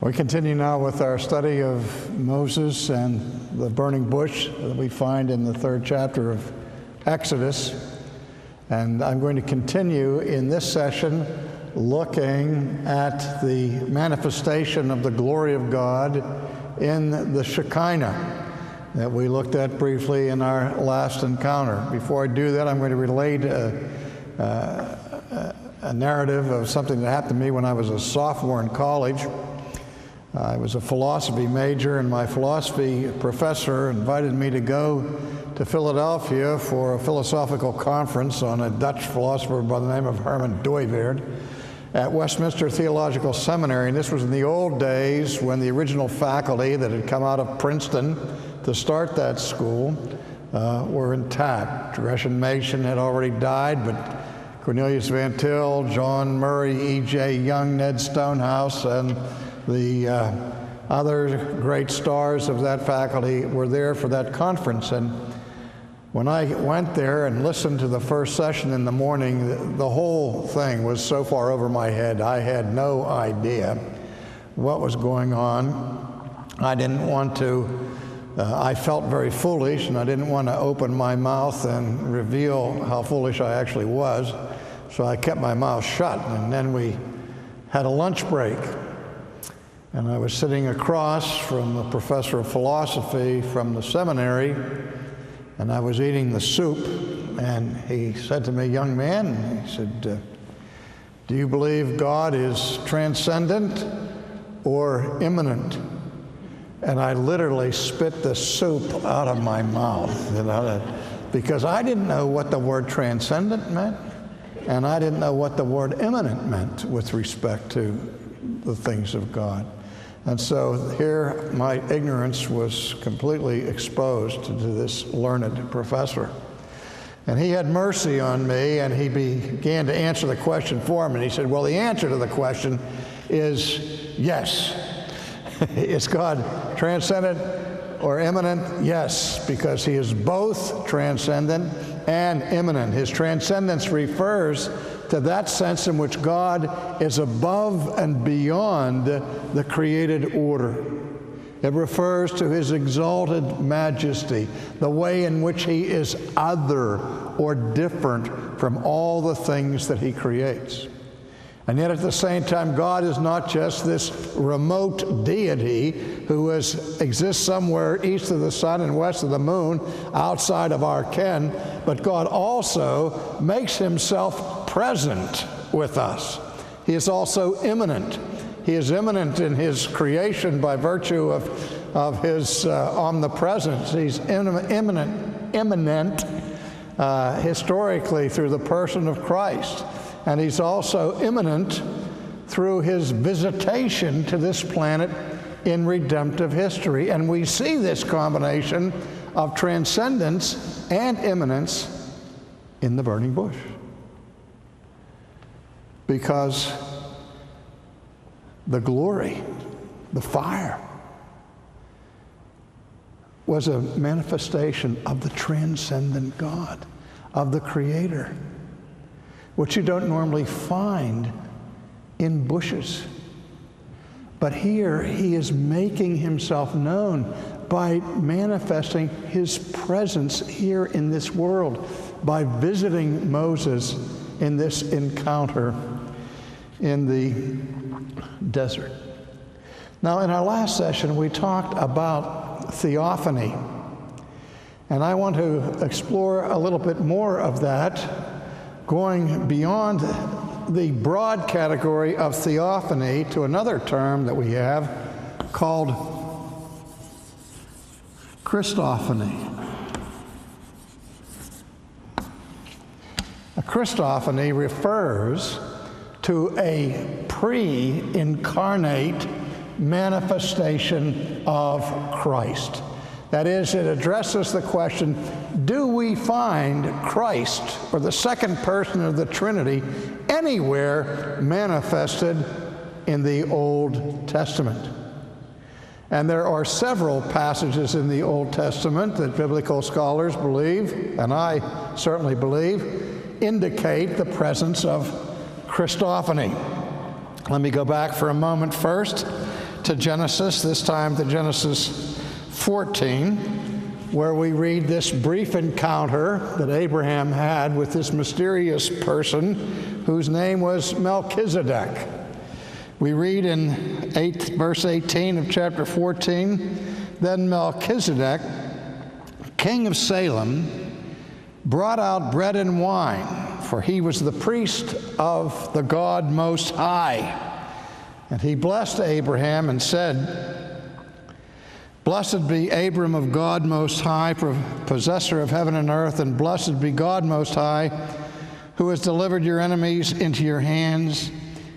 We continue now with our study of Moses and the burning bush that we find in the 3rd chapter of Exodus. And I'm going to continue in this session looking at the manifestation of the glory of God in the Shekinah that we looked at briefly in our last encounter. Before I do that, I'm going to relate a narrative of something that happened to me when I was a sophomore in college. I was a philosophy major, and my philosophy professor invited me to go to Philadelphia for a philosophical conference on a Dutch philosopher by the name of Herman Dooyeweerd at Westminster Theological Seminary. And this was in the old days when the original faculty that had come out of Princeton to start that school were intact. Gresham Machen had already died, but Cornelius Van Til, John Murray, E.J. Young, Ned Stonehouse, and the other great stars of that faculty were there for that conference. And when I went there and listened to the first session in the morning, the whole thing was so far over my head. I had no idea what was going on. I didn't want to, I felt very foolish, and I didn't want to open my mouth and reveal how foolish I actually was. So I kept my mouth shut, and then we had a lunch break. And I was sitting across from the professor of philosophy from the seminary, and I was eating the soup, and he said to me, "Young man," he said, "do you believe God is transcendent or immanent?" And I literally spit the soup out of my mouth, because I didn't know what the word transcendent meant, and I didn't know what the word immanent meant with respect to the things of God. And so here my ignorance was completely exposed to this learned professor. And he had mercy on me, and he began to answer the question for me. And he said, well, the answer to the question is yes. Is God transcendent or immanent? Yes, because he is both transcendent and immanent. His transcendence refers to that sense in which God is above and beyond the created order. It refers to his exalted majesty, the way in which he is other or different from all the things that he creates. And yet at the same time, God is not just this remote deity who exists somewhere east of the sun and west of the moon, outside of our ken, but God also makes himself present with us. He is also immanent. He is immanent in his creation by virtue of his omnipresence. He's immanent historically through the person of Christ. And he's also immanent through his visitation to this planet in redemptive history. And we see this combination of transcendence and immanence in the burning bush. Because the glory, the fire, was a manifestation of the transcendent God, of the Creator, which you don't normally find in bushes. But here he is making himself known by manifesting his presence here in this world, by visiting Moses in this encounter in the desert. Now, in our last session, we talked about theophany, and I want to explore a little bit more of that, going beyond the broad category of theophany to another term that we have called Christophany. A Christophany refers to a pre-incarnate manifestation of Christ. That is, it addresses the question, do we find Christ, or the second person of the Trinity, anywhere manifested in the Old Testament? And there are several passages in the Old Testament that biblical scholars believe, and I certainly believe, indicate the presence of Christophany. Let me go back for a moment first to Genesis, this time to Genesis 14, where we read this brief encounter that Abraham had with this mysterious person whose name was Melchizedek. We read in verse 18 of chapter 14, "Then Melchizedek, king of Salem, brought out bread and wine, for he was the priest of the God Most High. And he blessed Abraham and said, 'Blessed be Abram of God Most High, possessor of heaven and earth, and blessed be God Most High, who has delivered your enemies into your hands.'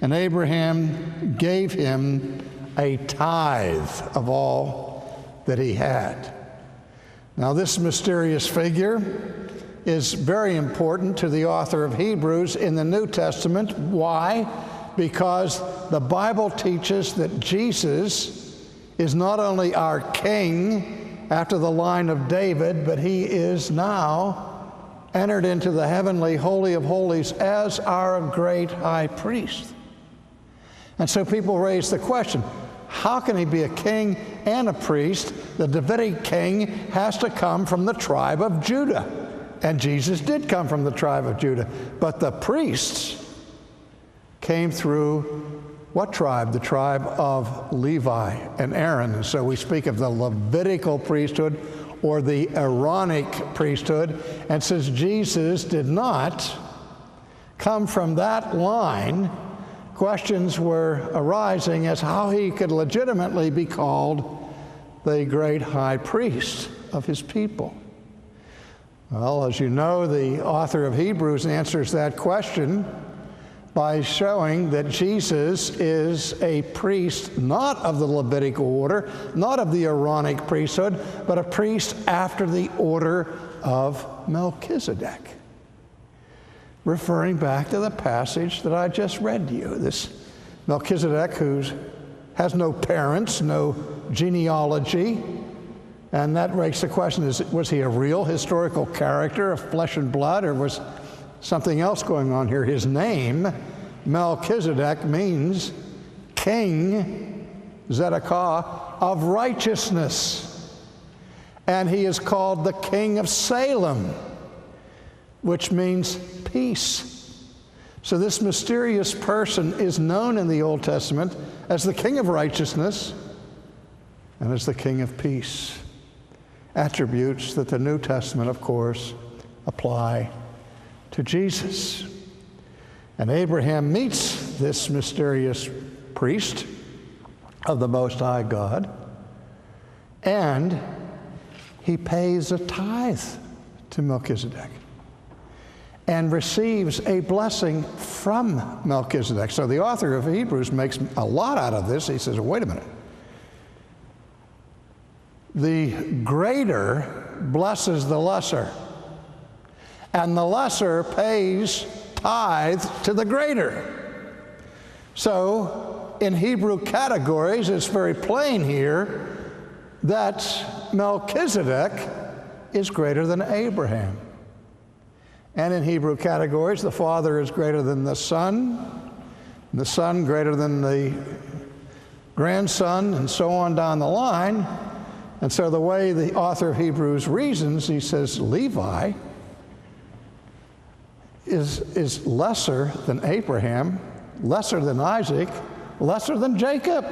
And Abraham gave him a tithe of all that he had." Now, this mysterious figure is very important to the author of Hebrews in the New Testament. Why? Because the Bible teaches that Jesus is not only our king after the line of David, but he is now entered into the heavenly Holy of Holies as our great high priest. And so people raise the question, how can he be a king and a priest? The Davidic king has to come from the tribe of Judah. And Jesus did come from the tribe of Judah. But the priests came through what tribe? The tribe of Levi and Aaron. And so we speak of the Levitical priesthood or the Aaronic priesthood. And since Jesus did not come from that line, questions were arising as how he could legitimately be called the great high priest of his people. Well, as you know, the author of Hebrews answers that question by showing that Jesus is a priest not of the Levitical order, not of the Aaronic priesthood, but a priest after the order of Melchizedek. Referring back to the passage that I just read to you, this Melchizedek who has no parents, no genealogy, and that makes the question, was he a real historical character of flesh and blood, or was something else going on here? His name, Melchizedek, means King Zedekiah of righteousness. And he is called the King of Salem, which means peace. So this mysterious person is known in the Old Testament as the King of righteousness and as the King of peace. Attributes that the New Testament, of course, apply to Jesus. And Abraham meets this mysterious priest of the Most High God, and he pays a tithe to Melchizedek and receives a blessing from Melchizedek. So the author of Hebrews makes a lot out of this. He says, wait a minute. The greater blesses the lesser, and the lesser pays tithe to the greater. So in Hebrew categories, it's very plain here that Melchizedek is greater than Abraham. And in Hebrew categories, the Father is greater than the Son greater than the grandson, and so on down the line. And so the way the author of Hebrews reasons, he says Levi is lesser than Abraham, lesser than Isaac, lesser than Jacob.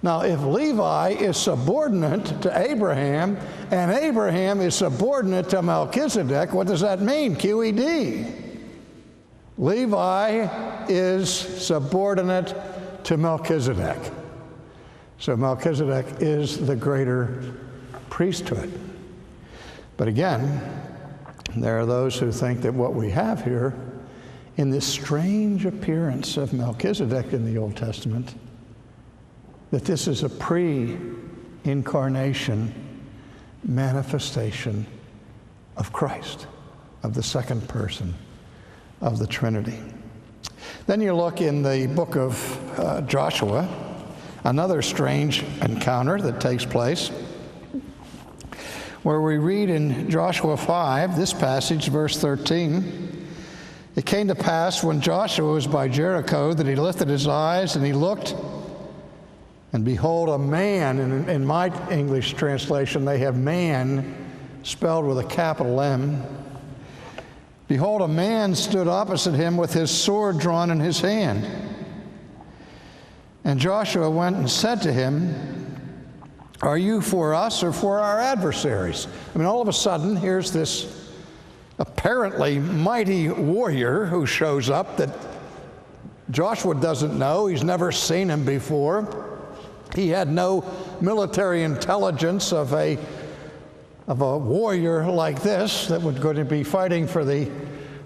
Now, if Levi is subordinate to Abraham, and Abraham is subordinate to Melchizedek, what does that mean? QED. Levi is subordinate to Melchizedek. So Melchizedek is the greater priesthood. But again, there are those who think that what we have here in this strange appearance of Melchizedek in the Old Testament, that this is a pre-incarnation manifestation of Christ, of the second person of the Trinity. Then you look in the book of Joshua, another strange encounter that takes place, where we read in Joshua 5, this passage, verse 13, "It came to pass when Joshua was by Jericho that he lifted his eyes and he looked, And behold, a man, in my English translation, they have man spelled with a capital M. Behold, a man stood opposite him with his sword drawn in his hand. And Joshua went and said to him, are you for us or for our adversaries? I mean, all of a sudden, here's this apparently mighty warrior who shows up that Joshua doesn't know. He's never seen him before. He had no military intelligence of a warrior like this that was going to be fighting for the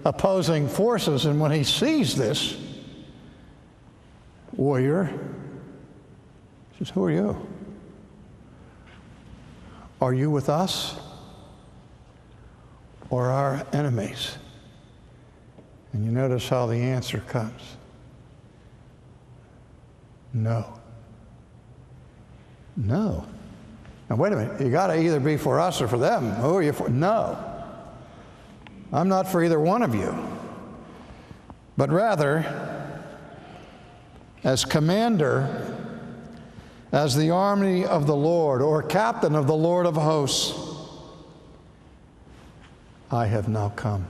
opposing forces. And when he sees this warrior, he says, who are you? Are you with us or our enemies? And you notice how the answer comes. No. No. Now, wait a minute. You got to either be for us or for them. Who are you for? No. I'm not for either one of you. But rather, as commander, as the army of the Lord, or captain of the Lord of hosts, I have now come.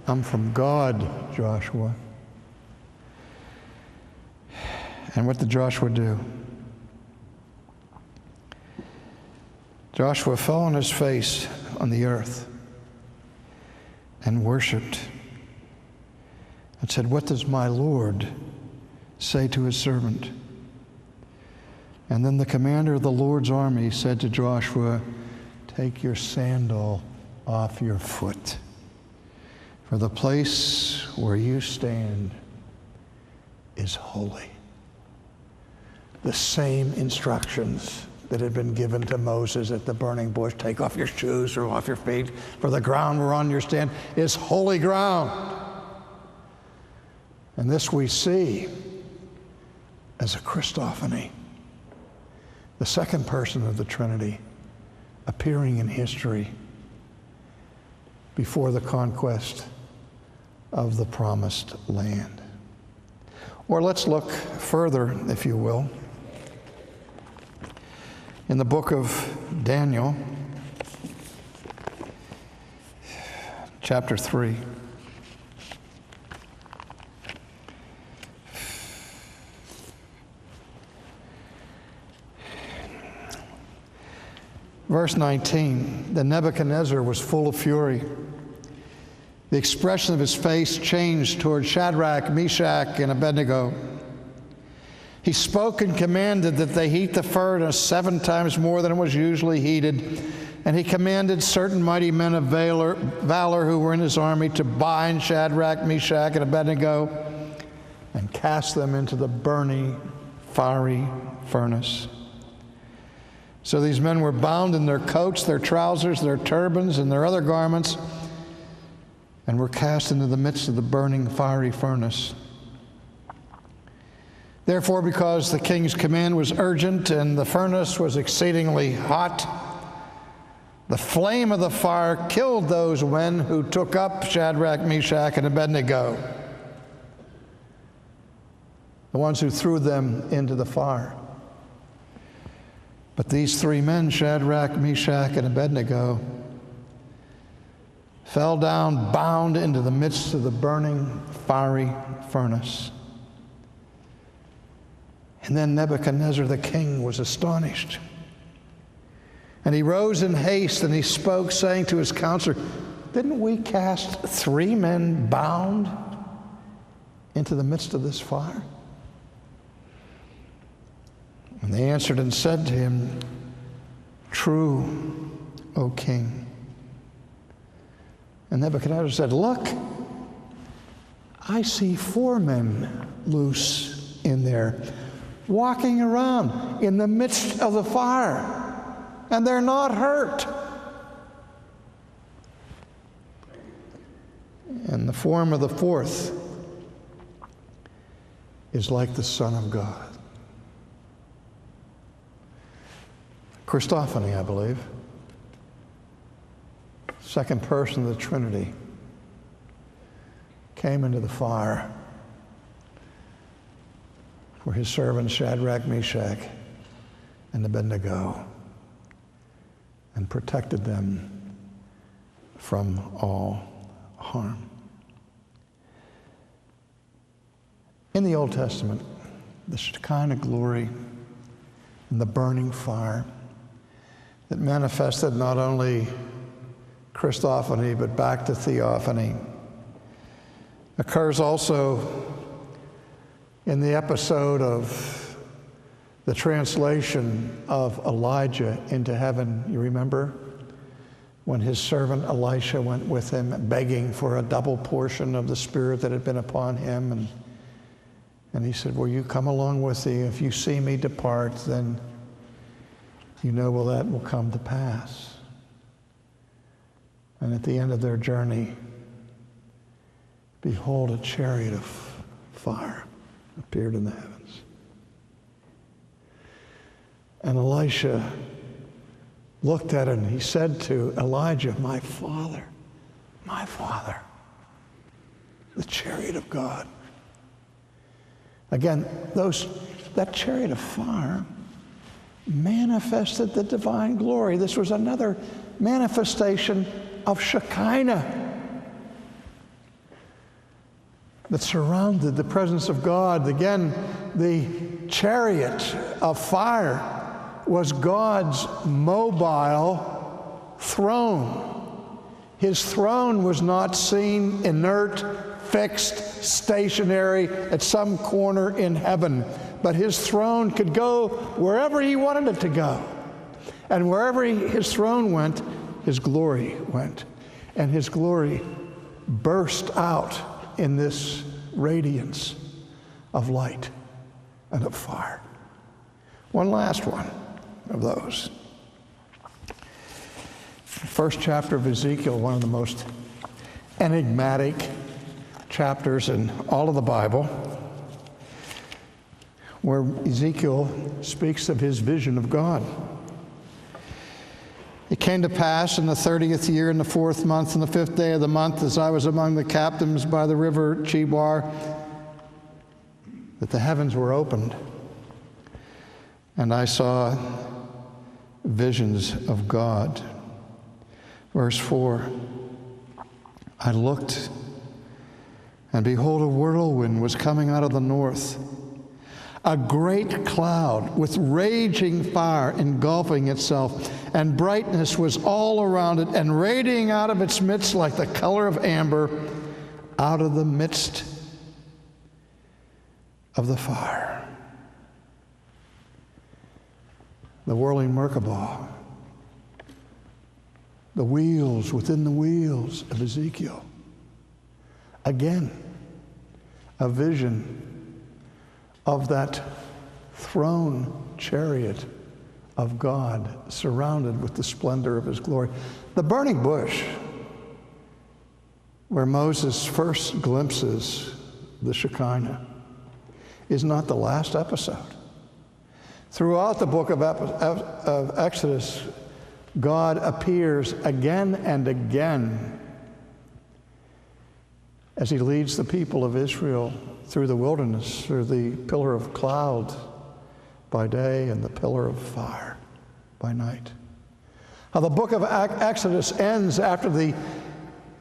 I'm from God, Joshua. And what did Joshua do? Joshua fell on his face on the earth and worshiped and said, what does my Lord say to his servant? And then the commander of the Lord's army said to Joshua, take your sandal off your foot, for the place where you stand is holy. The same instructions that had been given to Moses at the burning bush, take off your shoes or off your feet, for the ground whereon you stand is holy ground. And this we see as a Christophany, the second person of the Trinity appearing in history before the conquest of the promised land. Or let's look further, if you will, in the book of Daniel, chapter 3. Verse 19, then Nebuchadnezzar was full of fury. The expression of his face changed toward Shadrach, Meshach, and Abednego. He spoke and commanded that they heat the furnace 7 times more than it was usually heated. And he commanded certain mighty men of valor who were in his army to bind Shadrach, Meshach, and Abednego and cast them into the burning, fiery furnace. So these men were bound in their coats, their trousers, their turbans, and their other garments, and were cast into the midst of the burning, fiery furnace. Therefore, because the king's command was urgent and the furnace was exceedingly hot, the flame of the fire killed those men who took up Shadrach, Meshach, and Abednego, the ones who threw them into the fire. But these 3 men, Shadrach, Meshach, and Abednego, fell down bound into the midst of the burning, fiery furnace. And then Nebuchadnezzar the king was astonished. And he rose in haste and he spoke, saying to his counselor, didn't we cast 3 men bound into the midst of this fire? And they answered and said to him, true, O king. And Nebuchadnezzar said, look, I see 4 men loose in there, walking around in the midst of the fire, and they're not hurt. And the form of the 4th is like the Son of God. Christophany, I believe. Second person of the Trinity came into the fire for his servants Shadrach, Meshach, and Abednego, and protected them from all harm. In the Old Testament, the Shekinah glory and the burning fire that manifested not only Christophany but back to theophany occurs also in the episode of the translation of Elijah into heaven. You remember when his servant Elisha went with him begging for a double portion of the Spirit that had been upon him, and he said, will you come along with thee? If you see me depart, then you know, well, that will come to pass. And at the end of their journey, behold, a chariot of fire appeared in the heavens. And Elisha looked at it and he said to Elijah, my father, the chariot of God. Again, that chariot of fire manifested the divine glory. This was another manifestation of Shekinah that surrounded the presence of God. Again, the chariot of fire was God's mobile throne. His throne was not seen inert, fixed, stationary at some corner in heaven, but his throne could go wherever he wanted it to go. And wherever his throne went, his glory went. And his glory burst out in this radiance of light and of fire. One last one of those. First chapter of Ezekiel, one of the most enigmatic chapters in all of the Bible, where Ezekiel speaks of his vision of God. It came to pass in the 30th year, in the 4th month, and the 5th day of the month, as I was among the captains by the river Chebar, that the heavens were opened, and I saw visions of God. Verse 4, I looked, and behold, a whirlwind was coming out of the north, a great cloud with raging fire engulfing itself, and brightness was all around it, and radiating out of its midst like the color of amber out of the midst of the fire. The whirling Merkabah, the wheels within the wheels of Ezekiel. Again, a vision of that throne chariot of God surrounded with the splendor of his glory. The burning bush, where Moses first glimpses the Shekinah, is not the last episode. Throughout the book of Exodus, God appears again and again as he leads the people of Israel through the wilderness, through the pillar of cloud by day and the pillar of fire by night. How the book of Exodus ends after the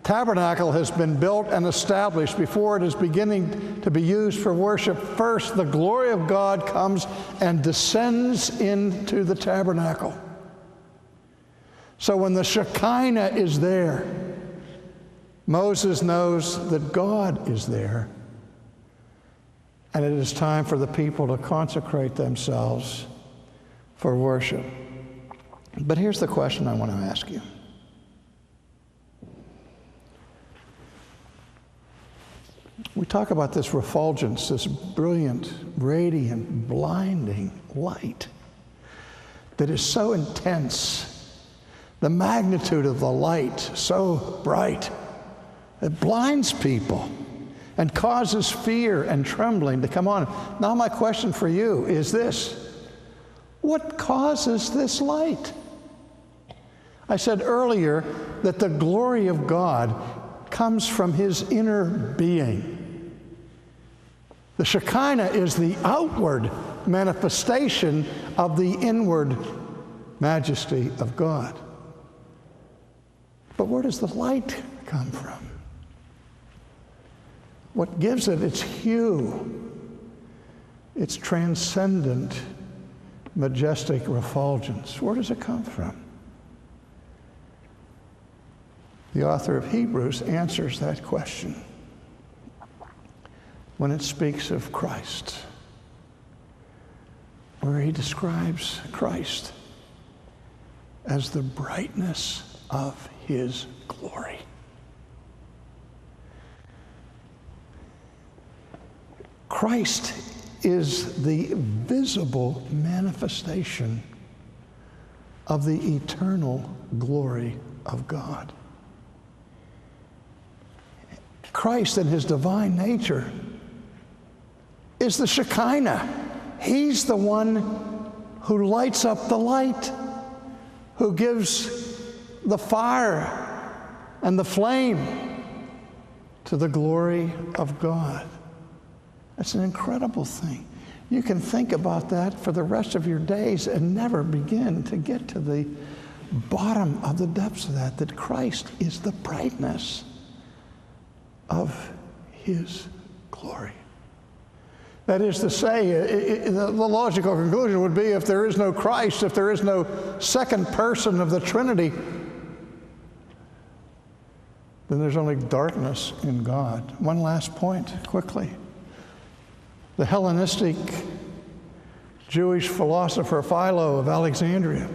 tabernacle has been built and established, before it is beginning to be used for worship. First, the glory of God comes and descends into the tabernacle. So when the Shekinah is there, Moses knows that God is there, and it is time for the people to consecrate themselves for worship. But here's the question I want to ask you. We talk about this refulgence, this brilliant, radiant, blinding light that is so intense, the magnitude of the light so bright, it blinds people and causes fear and trembling to come on. Now my question for you is this: what causes this light? I said earlier that the glory of God comes from his inner being. The Shekinah is the outward manifestation of the inward majesty of God. But where does the light come from? What gives it its hue, its transcendent, majestic refulgence? Where does it come from? The author of Hebrews answers that question when it speaks of Christ, where he describes Christ as the brightness of his glory. Christ is the visible manifestation of the eternal glory of God. Christ in his divine nature is the Shekinah. He's the one who lights up the light, who gives the fire and the flame to the glory of God. That's an incredible thing. You can think about that for the rest of your days and never begin to get to the bottom of the depths of that Christ is the brightness of his glory. That is to say, the logical conclusion would be if there is no Christ, if there is no second person of the Trinity, then there's only darkness in God. One last point, quickly. The Hellenistic Jewish philosopher Philo of Alexandria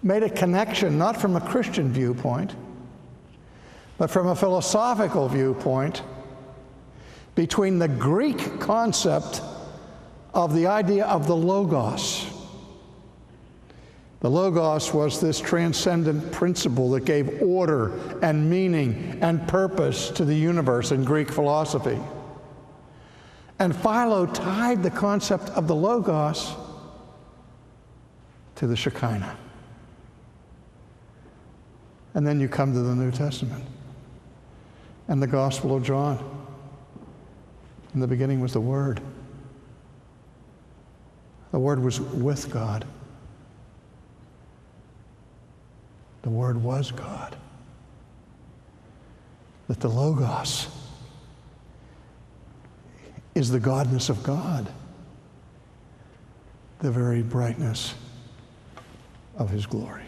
made a connection, not from a Christian viewpoint, but from a philosophical viewpoint, between the Greek concept of the idea of the Logos. The Logos was this transcendent principle that gave order and meaning and purpose to the universe in Greek philosophy. And Philo tied the concept of the Logos to the Shekinah. And then you come to the New Testament and the Gospel of John. In the beginning was the Word. The Word was with God. The Word was God. That the Logos is the godness of God, the very brightness of his glory.